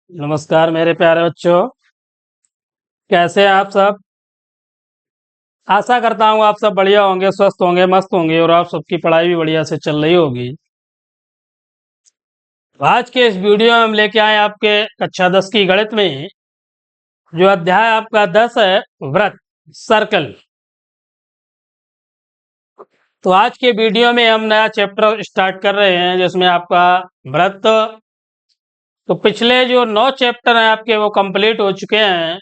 नमस्कार मेरे प्यारे बच्चों। कैसे हैं आप सब? आशा करता हूँ आप सब बढ़िया होंगे, स्वस्थ होंगे, मस्त होंगे और आप सबकी पढ़ाई भी बढ़िया से चल रही होगी। आज के इस वीडियो में हम लेके आए आपके कक्षा 10 की गणित में जो अध्याय आपका 10 है, व्रत, सर्कल। तो आज के वीडियो में हम नया चैप्टर स्टार्ट कर रहे हैं जिसमें आपका व्रत। तो पिछले जो 9 चैप्टर हैं आपके वो कंप्लीट हो चुके हैं।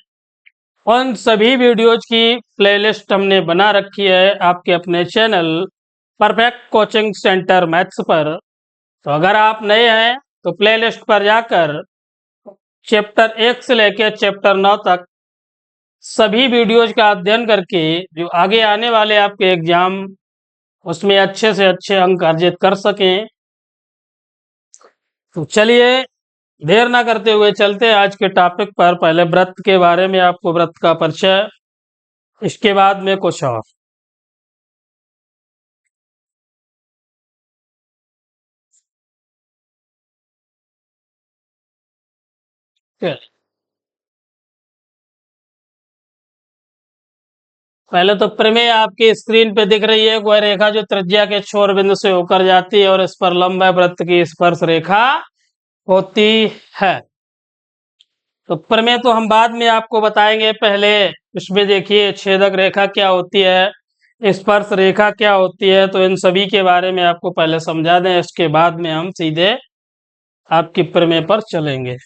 उन सभी वीडियोज की प्लेलिस्ट हमने बना रखी है आपके अपने channel perfect coaching centre maths पर। तो अगर आप नए हैं तो प्लेलिस्ट पर जाकर चैप्टर 1 से लेकर चैप्टर 9 तक सभी वीडियोज का अध्ययन करके जो आगे आने वाले आपके एग्जाम उसमें अच्छे से अच्छे अंक अर्जित कर सकें। तो चलिए देर ना करते हुए चलते हैं आज के टॉपिक पर। पहले व्रत के बारे में आपको व्रत का परिचय, इसके बाद में कुछ और। पहले तो प्रमेय आपकी स्क्रीन पे दिख रही है। वह रेखा जो त्रिज्या के छोर बिंदु से होकर जाती है और इस पर लंब वृत्त की स्पर्श रेखा होती है। तो प्रमेय तो हम बाद में आपको बताएंगे, पहले इसमें देखिए छेदक रेखा क्या होती है, स्पर्श रेखा क्या होती है। तो इन सभी के बारे में आपको पहले समझा दें, इसके बाद में हम सीधे आपकी प्रमेय पर चलेंगे।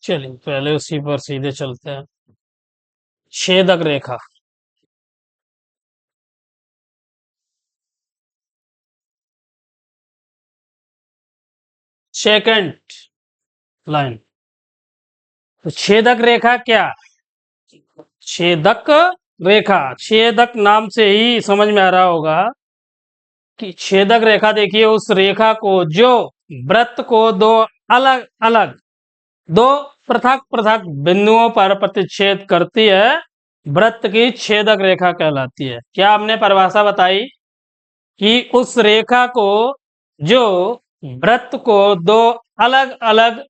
चलिए पहले उसी पर सीधे चलते हैं। छेदक रेखा, सेकंड लाइन। तो छेदक रेखा क्या? छेदक रेखा, छेदक नाम से ही समझ में आ रहा होगा कि छेदक रेखा देखिए उस रेखा को जो वृत्त को दो अलग अलग, दो पृथक पृथक बिंदुओं पर प्रतिच्छेद करती है, वृत्त की छेदक रेखा कहलाती है। क्या हमने परिभाषा बताई कि उस रेखा को जो वृत्त को दो अलग अलग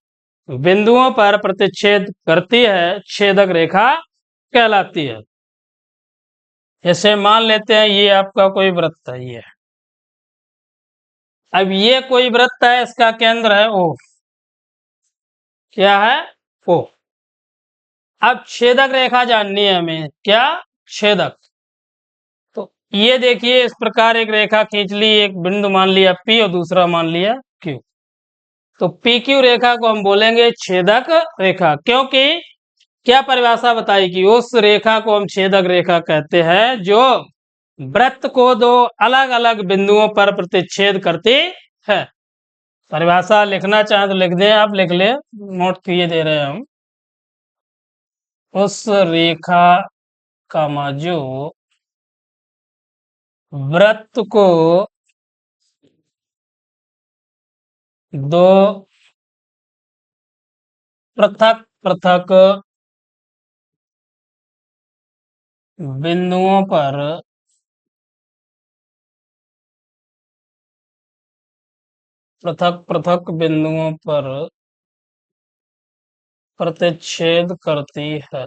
बिंदुओं पर प्रतिच्छेद करती है, छेदक रेखा कहलाती है। जैसे मान लेते हैं ये आपका कोई वृत्त है, ये अब ये कोई वृत्त है, इसका केंद्र है ओ। क्या है? ओ। अब छेदक रेखा जाननी है हमें, क्या? छेदक। तो ये देखिए इस प्रकार एक रेखा खींच ली, एक बिंदु मान लिया पी और दूसरा मान लिया क्यू। तो पी क्यू रेखा को हम बोलेंगे छेदक रेखा, क्योंकि क्या परिभाषा बताई कि उस रेखा को हम छेदक रेखा कहते हैं जो वृत्त को दो अलग अलग बिंदुओं पर प्रतिच्छेद करती है। परिभाषा लिखना चाहे तो लिख दें, आप लिख ले, नोट किए दे रहे हैं हम। उस रेखा का जो वृत्त को दो पृथक पृथक बिंदुओं पर प्रतिच्छेद करती है,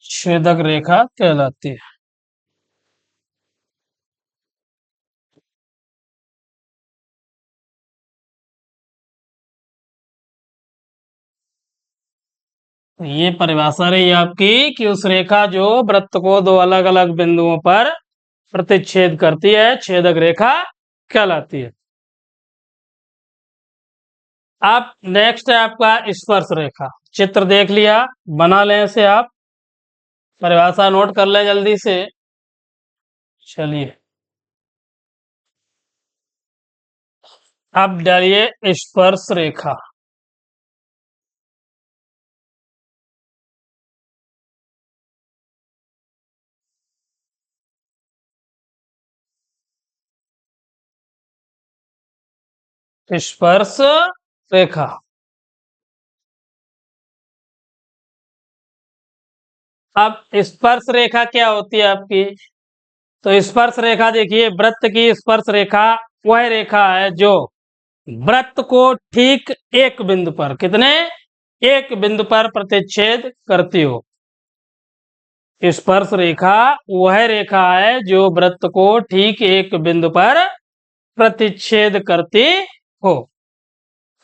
छेदक रेखा कहलाती है। ये परिभाषा रही आपकी कि उस रेखा जो वृत्त को दो अलग अलग बिंदुओं पर प्रतिच्छेद करती है, छेदक रेखा कहलाती है। आप नेक्स्ट है आपका स्पर्श रेखा। चित्र देख लिया, बना लें इसे आप, परिभाषा नोट कर लें जल्दी से। चलिए अब डालिए स्पर्श रेखा। स्पर्श रेखा। अब स्पर्श रेखा क्या होती है आपकी? तो स्पर्श रेखा देखिए, वृत्त की स्पर्श रेखा वह रेखा है जो वृत्त को ठीक एक बिंदु पर, कितने, एक बिंदु पर प्रतिच्छेद करती हो। स्पर्श रेखा वह रेखा है जो वृत्त को ठीक एक बिंदु पर प्रतिच्छेद करती हो।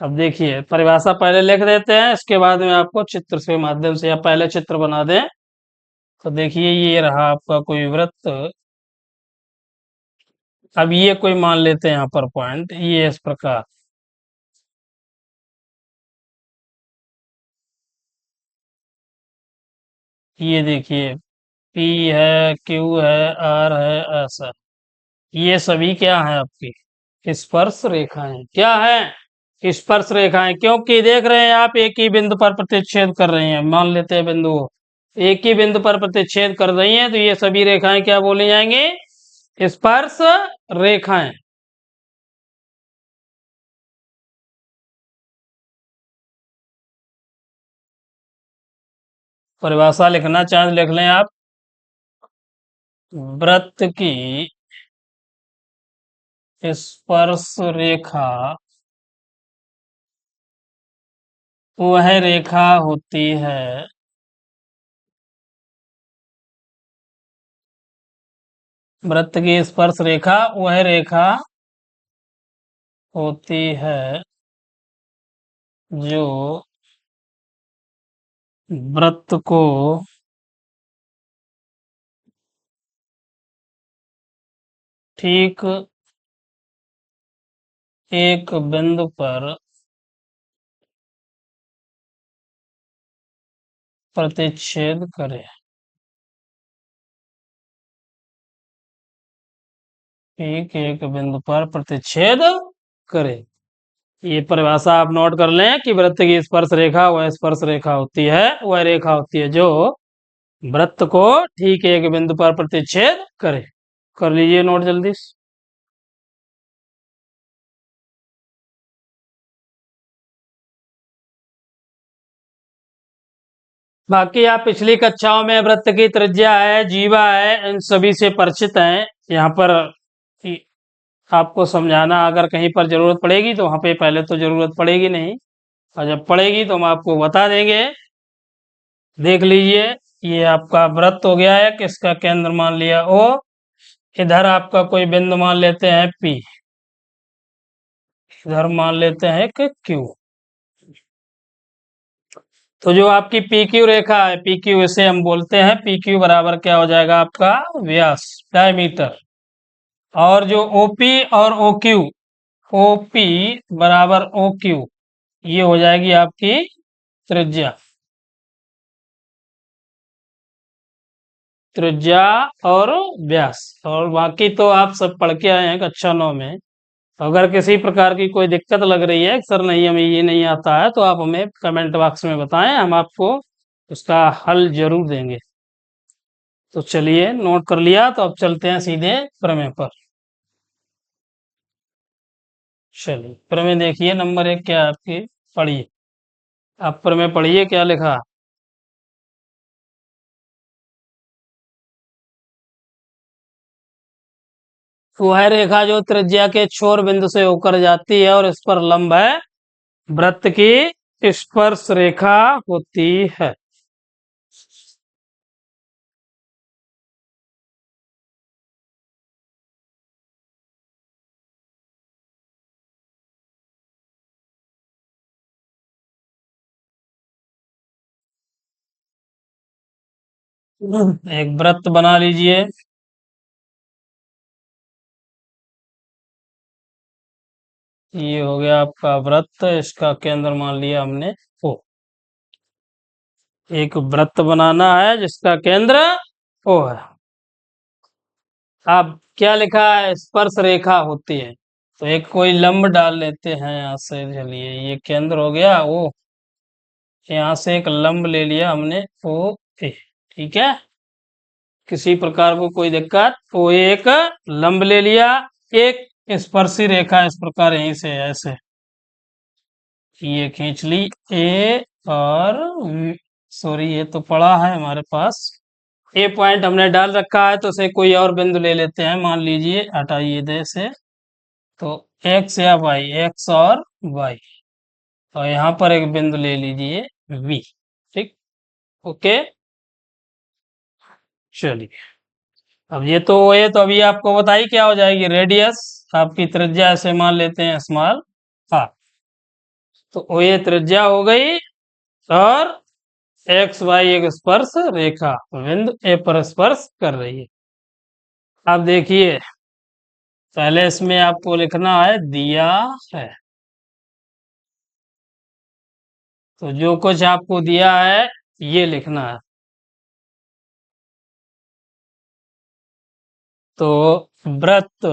अब देखिए परिभाषा पहले लिख देते हैं, इसके बाद में आपको चित्र के माध्यम से, या पहले चित्र बना दें। तो देखिए ये रहा आपका कोई वृत्त। अब ये कोई मान लेते हैं यहाँ पर पॉइंट, ये इस प्रकार, ये देखिए पी है, क्यू है, आर है, ऐसा, ये सभी क्या है आपकी स्पर्श रेखाएं। क्या है? स्पर्श रेखाएं, क्योंकि देख रहे हैं आप एक ही बिंदु पर प्रतिच्छेद कर रही हैं, मान लेते हैं बिंदु को, एक ही बिंदु पर प्रतिच्छेद कर रही हैं, तो ये सभी रेखाएं क्या बोली जाएंगी? स्पर्श रेखाएं। परिभाषा लिखना चाहे लिख लें आप। वृत्त की स्पर्श रेखा वह रेखा होती है वृत्त की स्पर्श रेखा वह रेखा होती है जो वृत्त को ठीक एक बिंदु पर प्रतिच्छेद करे। ठीक एक बिंदु पर प्रतिच्छेद करे। ये परिभाषा आप नोट कर लें कि वृत्त की स्पर्श रेखा वह स्पर्श रेखा होती है, वह रेखा होती है जो वृत्त को ठीक एक बिंदु पर प्रतिच्छेद करे। कर लीजिए नोट जल्दी से। बाकी आप पिछली कक्षाओं में वृत्त की त्रिज्या है, जीवा है, इन सभी से परिचित हैं। यहाँ पर इ- आपको समझाना अगर कहीं पर जरूरत पड़ेगी तो वहां पे पहले तो जरूरत पड़ेगी नहीं, और जब पड़ेगी तो हम आपको बता देंगे। देख लीजिए, ये आपका वृत्त हो गया है, किसका केंद्र मान लिया ओ, इधर आपका कोई बिंदु मान लेते हैं पी, इधर मान लेते हैं कि क्यू। तो जो आपकी पी क्यू रेखा है, पी क्यू इसे हम बोलते हैं, पी क्यू बराबर क्या हो जाएगा आपका व्यास, डायमीटर। और जो ओपी और ओ क्यू, ओपी बराबर ओ क्यू, ये हो जाएगी आपकी त्रिज्या। त्रिज्या और व्यास, और बाकी तो आप सब पढ़ के आए हैं कक्षा 9 में। अगर किसी प्रकार की कोई दिक्कत लग रही है सर नहीं हमें ये नहीं आता है, तो आप हमें कमेंट बॉक्स में बताएं, हम आपको उसका हल जरूर देंगे। तो चलिए नोट कर लिया, तो अब चलते हैं सीधे प्रमेय पर। चलिए प्रमेय देखिए, नंबर 1 क्या है आपकी, पढ़िए। आप प्रमेय पढ़िए क्या लिखा। वह रेखा जो त्रिज्या के छोर बिंदु से होकर जाती है और इस पर लंब है, वृत्त की स्पर्श रेखा होती है। एक वृत्त बना लीजिए। ये हो गया आपका वृत्त, इसका केंद्र मान लिया हमने ओ। एक वृत्त बनाना है जिसका केंद्र ओ है। अब क्या लिखा है, स्पर्श रेखा होती है। तो एक कोई लंब डाल लेते हैं यहाँ से। चलिए, ये केंद्र हो गया ओ। यहाँ से एक लंब ले लिया हमने ओ ए। ठीक है, किसी प्रकार को कोई दिक्कत, ओ एक लंब ले लिया। एक स्पर्शी रेखा इस प्रकार यहीं से ऐसे ये खींच ली ए। और सॉरी, ये तो पड़ा है हमारे पास। ए पॉइंट हमने डाल रखा है, तो उसे कोई और बिंदु ले लेते हैं। मान लीजिए, हटाइए दे से, तो एक्स या वाई, एक्स और वाई, और यहाँ पर एक बिंदु ले लीजिए वी। ठीक, ओके। चलिए, अब ये तो ये तो अभी आपको बताइए क्या हो जाएगी, रेडियस आपकी त्रिज्या ऐसे मान लेते हैं स्मॉल आर। तो ओ ये त्रिज्या हो गई, और एक्स वाई एक स्पर्श रेखा बिंदु ए पर स्पर्श कर रही है। अब देखिए, पहले इसमें आपको लिखना है दिया है। तो जो कुछ आपको दिया है ये लिखना है। तो वृत्त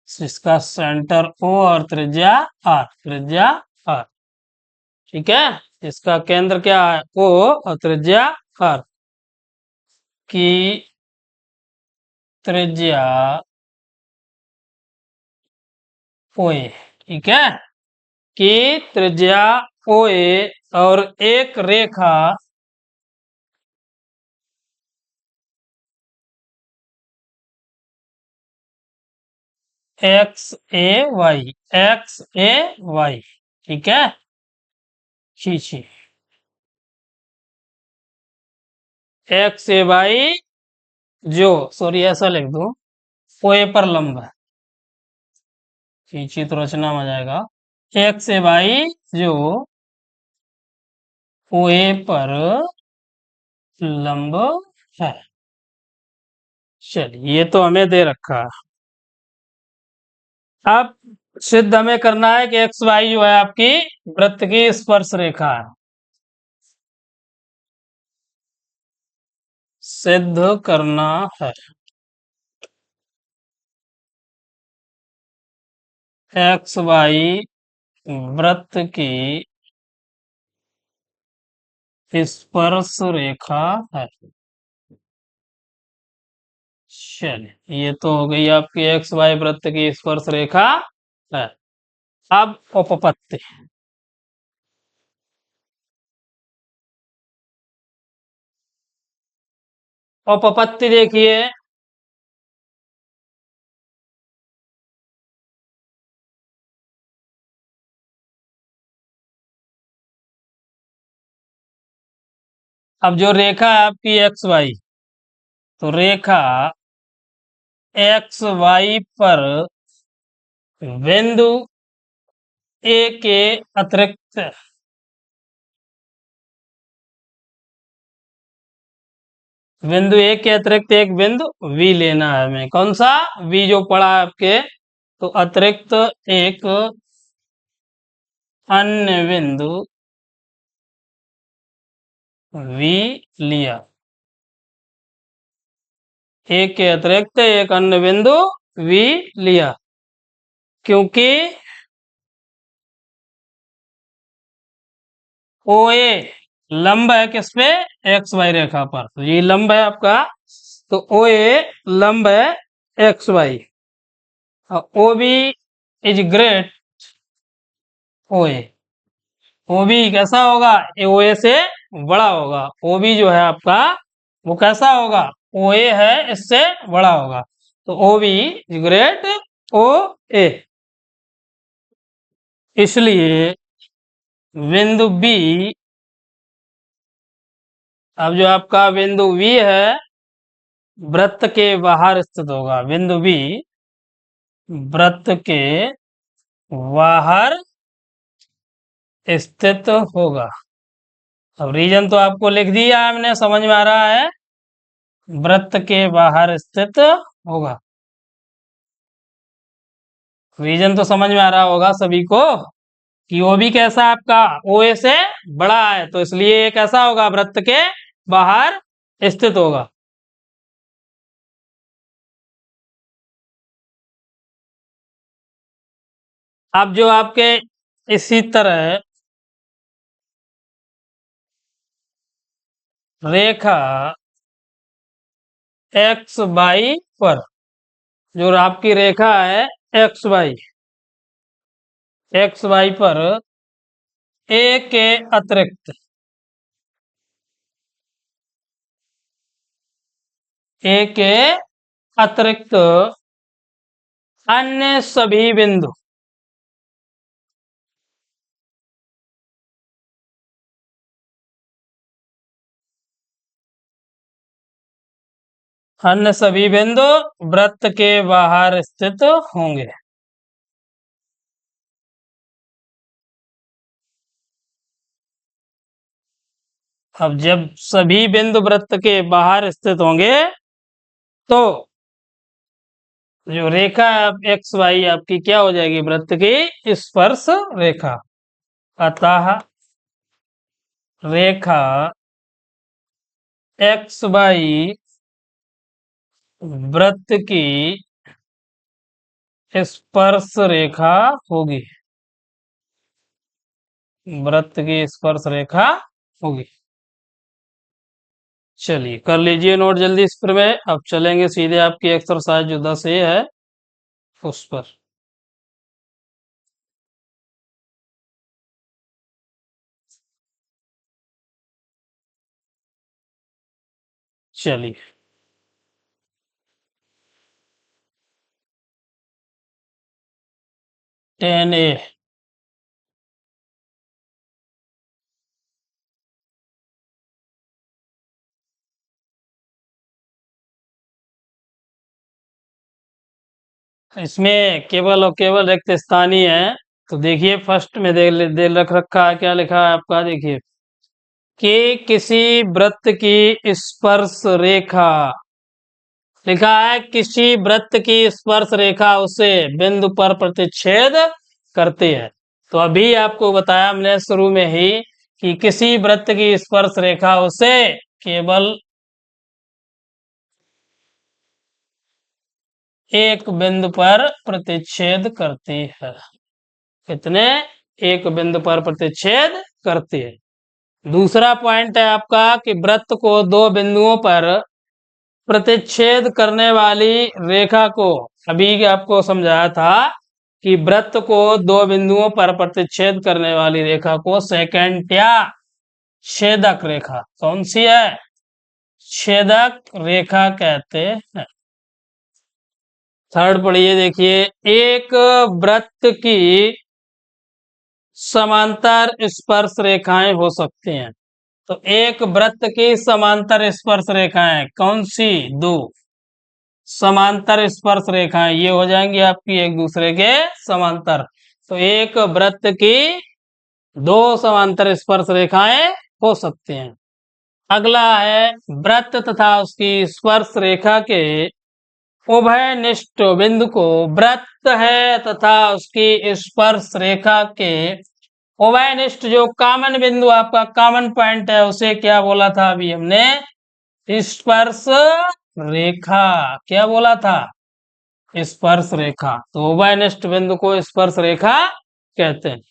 जिसका सेंटर ओ और त्रिज्या आर, त्रिज्या आर। ठीक है, इसका केंद्र क्या है ओ और त्रिज्या आर की त्रिज्या ओ ए। ठीक है, की त्रिज्या ओ ए, और एक रेखा एक्स ए वाई, एक्स ए वाई। ठीक है, खींची एक्स ए वाई, जो सॉरी ऐसा लिख दो, ओ ए पर लंब है। खींची तो रचना में आ जाएगा एक्स ए वाई, जो ओ ए पर लंब है। चलिए, ये तो हमें दे रखा है। अब सिद्ध हमें करना है कि एक्स वाई जो है आपकी वृत्त की स्पर्श रेखा है। सिद्ध करना है एक्स वाई वृत्त की स्पर्श रेखा है। चलिए, ये तो हो गई आपकी एक्स वाई वृत्त की स्पर्श रेखा है। अब उपपत्ति, उपपत्ति देखिए, अब जो रेखा है आपकी एक्स वाई, तो रेखा एक्स वाई पर बिंदु ए के अतिरिक्त, बिंदु ए के अतिरिक्त एक बिंदु वी लेना है हमें। कौन सा वी जो पड़ा है आपके, तो अतिरिक्त एक अन्य बिंदु वी लिया। ए के अतिरिक्त एक अन्य बिंदु वी लिया, क्योंकि ओ ए लंब है किस पे, एक्स वाई रेखा पर। तो ये लंब है आपका, तो ओ ए लंब है एक्स वाई, और O B is great O A. O B कैसा होगा, ओ ए से बड़ा होगा। ओ बी जो है आपका वो कैसा होगा, ओ ए है इससे बड़ा होगा। तो ओ बी इज ग्रेट ओ ए। इसलिए बिंदु बी, अब जो आपका बिंदु वी है वृत्त के बाहर स्थित होगा। बिंदु बी वृत्त के बाहर स्थित होगा। अब रीजन तो आपको लिख दिया हमने, समझ में आ रहा है, वृत्त के बाहर स्थित होगा। रीजन तो समझ में आ रहा होगा सभी को, कि ओ भी कैसा आपका ओ ए से बड़ा है, तो इसलिए ये कैसा होगा, वृत्त के बाहर स्थित होगा। अब जो आपके इसी तरह रेखा एक्स वाई पर, जो आपकी रेखा है एक्स वाई पर ए के अतिरिक्त अन्य सभी बिंदु वृत्त के बाहर स्थित होंगे। अब जब सभी बिंदु वृत्त के बाहर स्थित होंगे तो जो रेखा एक्स वाई आपकी क्या हो जाएगी, वृत्त की स्पर्श रेखा। अतः रेखा एक्स वाई वृत्त की स्पर्श रेखा होगी, वृत्त की स्पर्श रेखा होगी। चलिए कर लीजिए नोट जल्दी इस पर में। अब चलेंगे सीधे आपकी एक्सरसाइज जो 10A है उस पर। चलिए 10A इसमें केवल और केवल रिक्त स्थानीय है। तो देखिए फर्स्ट में दे रख रखा है, क्या लिखा है आपका, देखिए कि किसी वृत्त की स्पर्श रेखा, लिखा है किसी वृत्त की स्पर्श रेखा उसे बिंदु पर प्रतिच्छेद करती है। तो अभी आपको बताया हमने शुरू में ही कि किसी वृत्त की स्पर्श रेखा उसे केवल एक बिंदु पर प्रतिच्छेद करती है। कितने? एक बिंदु पर प्रतिच्छेद करती है। दूसरा पॉइंट है आपका कि वृत्त को दो बिंदुओं पर प्रतिच्छेद करने वाली रेखा को, अभी आपको समझाया था कि वृत्त को दो बिंदुओं पर प्रतिच्छेद करने वाली रेखा को सेकंट्या छेदक रेखा, कौन सी है, छेदक रेखा कहते हैं। थर्ड पढ़िए, देखिए एक वृत्त की समांतर स्पर्श रेखाएं हो सकती हैं। तो एक वृत्त की समांतर स्पर्श रेखाएं कौन सी, दो समांतर स्पर्श रेखाएं ये हो जाएंगी आपकी एक दूसरे के समांतर। तो एक वृत्त की दो समांतर स्पर्श रेखाएं हो सकती हैं। अगला है वृत्त तथा उसकी स्पर्श रेखा के उभयनिष्ठ बिंदु को, वृत्त है तथा उसकी स्पर्श रेखा के उभयनिष्ठ जो कॉमन बिंदु आपका कॉमन पॉइंट है उसे क्या बोला था अभी हमने, स्पर्श रेखा। क्या बोला था, स्पर्श रेखा। तो उभयनिष्ठ बिंदु को स्पर्श रेखा कहते हैं।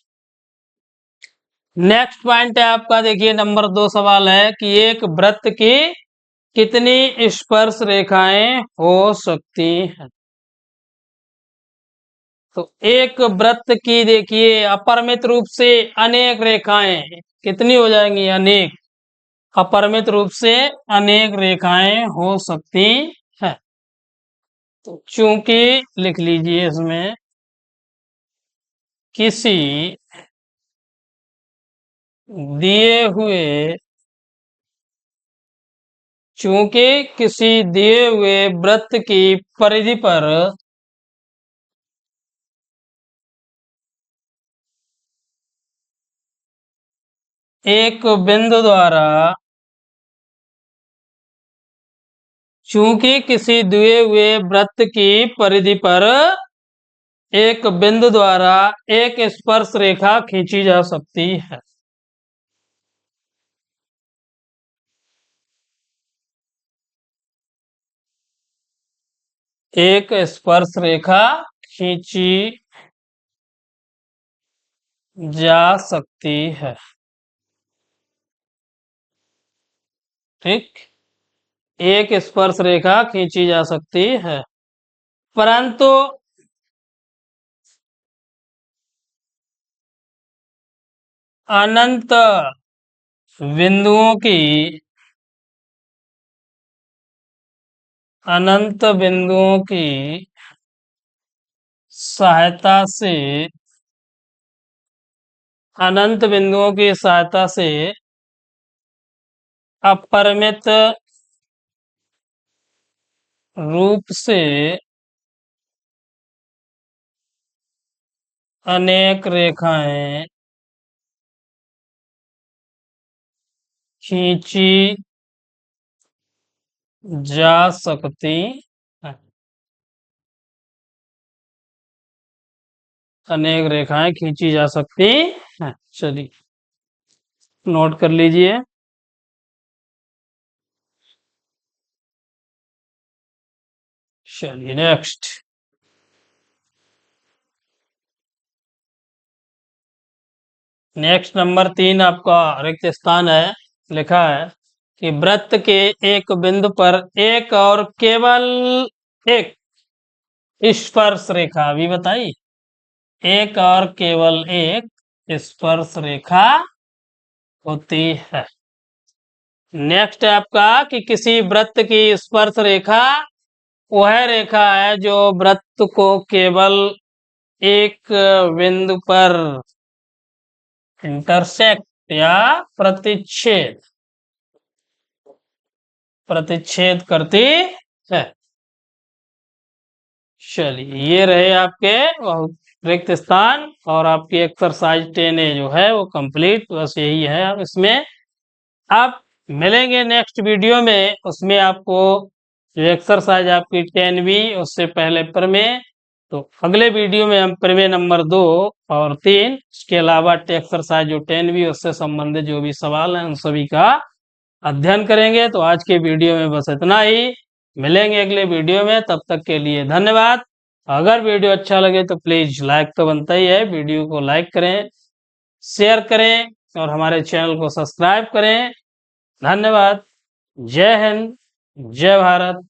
नेक्स्ट पॉइंट है आपका, देखिए नंबर 2 सवाल है कि एक वृत्त की कितनी स्पर्श रेखाएं हो सकती हैं। तो एक वृत्त की देखिए अपरिमित रूप से अनेक रेखाएं कितनी हो जाएंगी, अनेक, अपरिमित रूप से अनेक रेखाएं हो सकती है। तो चूंकि लिख लीजिए इसमें किसी दिए हुए, चूंकि किसी दिए हुए वृत्त की परिधि पर एक बिंदु द्वारा, चूंकि किसी दिए हुए वृत्त की परिधि पर एक बिंदु द्वारा एक स्पर्श रेखा खींची जा सकती है। एक स्पर्श रेखा खींची जा सकती है। ठीक, एक स्पर्श रेखा खींची जा सकती है, परंतु अनंत बिंदुओं की अनंत बिंदुओं की सहायता से अनंत बिंदुओं की सहायता से अपरिमित रूप से अनेक रेखाएं खींची जा सकती हैं। अनेक रेखाएं खींची जा सकती हैं। चलिए नोट कर लीजिए। चलिए नेक्स्ट। नेक्स्ट नंबर 3 आपका रिक्त स्थान है। लिखा है कि वृत्त के एक बिंदु पर एक और केवल एक स्पर्श रेखा भी बताई, एक और केवल एक स्पर्श रेखा होती है। नेक्स्ट है आपका कि किसी वृत्त की स्पर्श रेखा वह रेखा है जो वृत्त को केवल एक बिंदु पर इंटरसेक्ट या प्रतिच्छेद प्रतिच्छेद करती है। चलिए ये रहे आपके रिक्त स्थान और आपकी एक्सरसाइज 10A जो है वो कंप्लीट, बस यही है अब इसमें। आप मिलेंगे नेक्स्ट वीडियो में, उसमें आपको जो एक्सरसाइज आपकी 10B उससे पहले प्रमेय, तो अगले वीडियो में हम प्रमेय नंबर 2 और 3 इसके अलावा एक्सरसाइज जो 10B उससे संबंधित जो भी सवाल हैं उन सभी का अध्ययन करेंगे। तो आज के वीडियो में बस इतना ही, मिलेंगे अगले वीडियो में, तब तक के लिए धन्यवाद। अगर वीडियो अच्छा लगे तो प्लीज लाइक तो बनता ही है, वीडियो को लाइक करें, शेयर करें और हमारे चैनल को सब्सक्राइब करें। धन्यवाद। जय हिंद, जय भारत।